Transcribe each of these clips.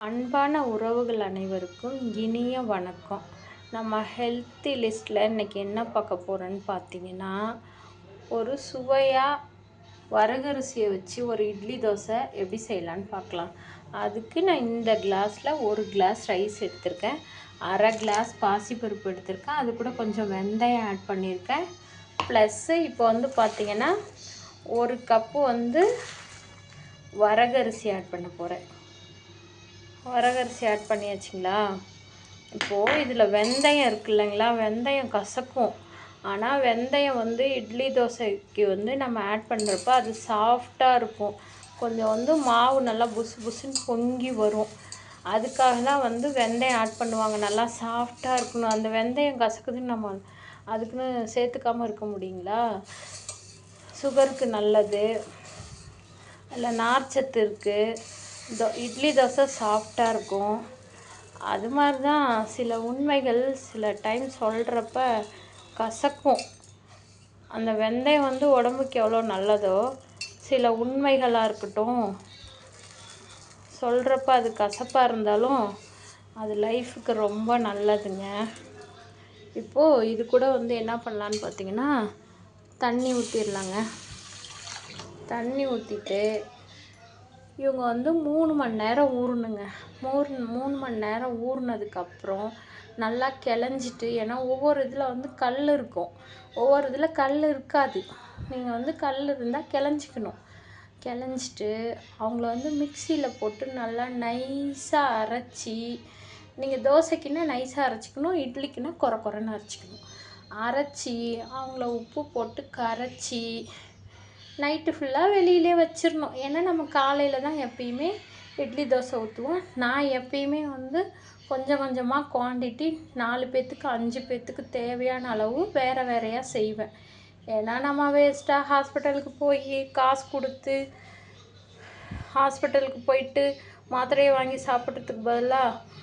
அன்பான உறவுகள் அனைவருக்கும் இனிய வணக்கம். நம்ம ஹெல்த்தி லிஸ்ட்டில் இன்றைக்கி என்ன பார்க்க போகிறோன்னு பார்த்தீங்கன்னா, ஒரு சுவையாக வரகரிசியை வச்சு ஒரு இட்லி தோசை எப்படி செய்யலான்னு பார்க்கலாம். அதுக்கு நான் இந்த கிளாஸில் 1 கிளாஸ் ரைஸ் எடுத்திருக்கேன், அரை கிளாஸ் பாசிப்பருப்பு எடுத்திருக்கேன், அது கூட கொஞ்சம் வெந்தயம் ஆட் பண்ணியிருக்கேன். ப்ளஸ்ஸு இப்போ பார்த்திங்கன்னா 1 கப்பு வரகரிசி ஆட் பண்ண போகிறேன். வரகரிசி ஆட் பண்ணியாச்சுங்களா? இப்போது இதில் வெந்தயம் இருக்குது இல்லைங்களா, வெந்தயம் கசக்கும். ஆனால் வெந்தயம் இட்லி தோசைக்கு நம்ம ஆட் பண்ணுறப்ப அது சாஃப்டாக இருக்கும். கொஞ்சம் மாவு நல்லா புசு புசுன்னு பொங்கி வரும். அதுக்காக தான் வெந்தயம் ஆட் பண்ணுவாங்க, நல்லா சாஃப்டாக இருக்கணும். அந்த வெந்தயம் கசக்குதுன்னு நம்ம அதுக்குன்னு சேர்த்துக்காமல் இருக்க முடியுங்களா? சுகருக்கு நல்லது, அதில் நார்ச்சத்து இருக்குது. இட்லி தோசை சாஃப்டாக இருக்கும். அது மாதிரி தான் சில உண்மைகள் சில டைம் சொல்கிறப்ப கசக்கும். அந்த வெந்தயம் உடம்புக்கு எவ்வளோ நல்லதோ, சில உண்மைகளாக இருக்கட்டும் சொல்கிறப்ப அது கசப்பாக இருந்தாலும் அது லைஃபுக்கு ரொம்ப நல்லதுங்க. இப்போது இது கூட என்ன பண்ணலான்னு பார்த்தீங்கன்னா, தண்ணி ஊற்றிடலாங்க. தண்ணி ஊற்றிட்டு இவங்க 3 மணி நேரம் ஊறணுங்க. 3 மணி நேரம் ஊறினதுக்கப்புறம் நல்லா கிளஞ்சிட்டு, ஏன்னா ஒவ்வொரு இதில் கல் இருக்கும், ஒவ்வொரு இதில் கல் இருக்காது. நீங்கள் கல் இருந்தால் கிளஞ்சிக்கணும். கிளஞ்சிட்டு அவங்கள மிக்சியில் போட்டு நல்லா நைஸாக அரைச்சி, நீங்கள் தோசைக்குன்னா நைஸாக அரைச்சிக்கணும், இட்லிக்குன்னா குறை குறைன்னு அரைச்சிக்கணும். அரைச்சி அவங்கள உப்பு போட்டு கரைச்சி நைட்டு ஃபுல்லாக வெளியிலே வச்சிடணும். ஏன்னா நம்ம காலையில் தான் எப்பயுமே இட்லி தோசை ஊற்றுவோம். நான் எப்பயுமே கொஞ்சம் கொஞ்சமாக குவான்டிட்டி 4 பேர்த்துக்கு 5 பேர்த்துக்கு தேவையான அளவு வேறு வேறையாக செய்வேன். ஏன்னா நம்ம வேஸ்ட்டாக ஹாஸ்பிட்டலுக்கு போய் காசு கொடுத்து ஹாஸ்பிட்டலுக்கு போயிட்டு மாத்திரையை வாங்கி சாப்பிட்றதுக்கு பதிலாக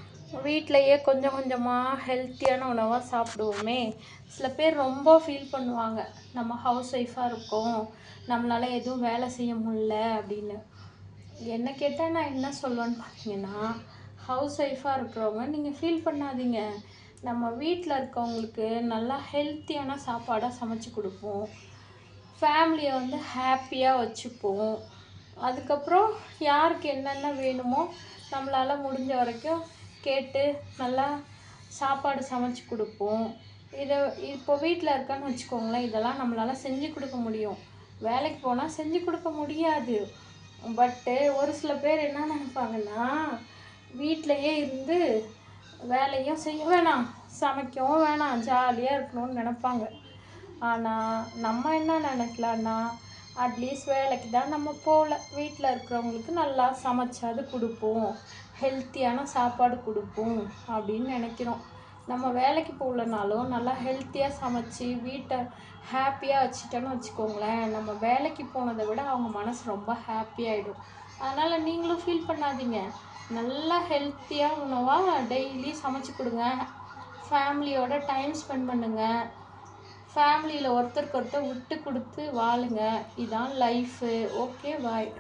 வீட்டிலையே கொஞ்சம் கொஞ்சமாக ஹெல்த்தியான உணவாக சாப்பிடுவோமே. சில பேர் ரொம்ப ஃபீல் பண்ணுவாங்க, நம்ம ஹவுஸ் ஒய்ஃபாக இருக்கோம், நம்மளால் எதுவும் வேலை செய்ய முடியல அப்படின்னு. என்ன கேட்டால் நான் என்ன சொல்லுவேன்னு பார்த்தீங்கன்னா, ஹவுஸ் ஒய்ஃபாக இருக்கிறவங்க நீங்கள் ஃபீல் பண்ணாதீங்க. நம்ம வீட்டில் இருக்கவங்களுக்கு நல்லா ஹெல்த்தியான சாப்பாடாக சமைச்சு கொடுப்போம், ஃபேமிலியை ஹாப்பியாக வச்சுப்போம். அதுக்கப்புறம் யாருக்கு என்னென்ன வேணுமோ நம்மளால் முடிஞ்ச வரைக்கும் கேட்டு நல்லா சாப்பாடு சமைச்சு கொடுப்போம். இப்போ வீட்டில் இருக்கன்னு வச்சுக்கோங்களேன், இதெல்லாம் நம்மளால் செஞ்சு கொடுக்க முடியும். வேலைக்கு போனால் செஞ்சு கொடுக்க முடியாது. பட்டு ஒரு சில பேர் என்ன நினைப்பாங்கன்னா, வீட்டிலையே இருந்து வேலையும் செய்ய வேணாம், சமைக்கவும் வேணாம், ஜாலியாக இருக்கணும்னு நினைப்பாங்க. ஆனால் நம்ம என்ன நினைக்கலான்னா, அட்லீஸ்ட் வேலைக்கு தான் நம்ம போகல, வீட்டில் இருக்கிறவங்களுக்கு நல்லா சமைச்சாது கொடுப்போம், ஹெல்த்தியான சாப்பாடு கொடுப்போம் அப்படின்னு நினைக்கிறோம். நம்ம வேலைக்கு போகலனாலும் நல்லா ஹெல்த்தியாக சமைச்சி வீட்டை ஹாப்பியாக வச்சுட்டோன்னு வச்சுக்கோங்களேன், நம்ம வேலைக்கு போனதை விட அவங்க மனசு ரொம்ப ஹாப்பியாகிடும். அதனால் நீங்களும் ஃபீல் பண்ணாதீங்க, நல்லா ஹெல்த்தியாக உணவாக டெய்லி சமைச்சு கொடுங்க, ஃபேமிலியோட டைம் ஸ்பெண்ட் பண்ணுங்கள், ஃபேமிலியில் ஒருத்தருக்கு ஒருத்தர் விட்டு கொடுத்து வாழுங்க. இதான் லைஃபு. ஓகே, பாய்.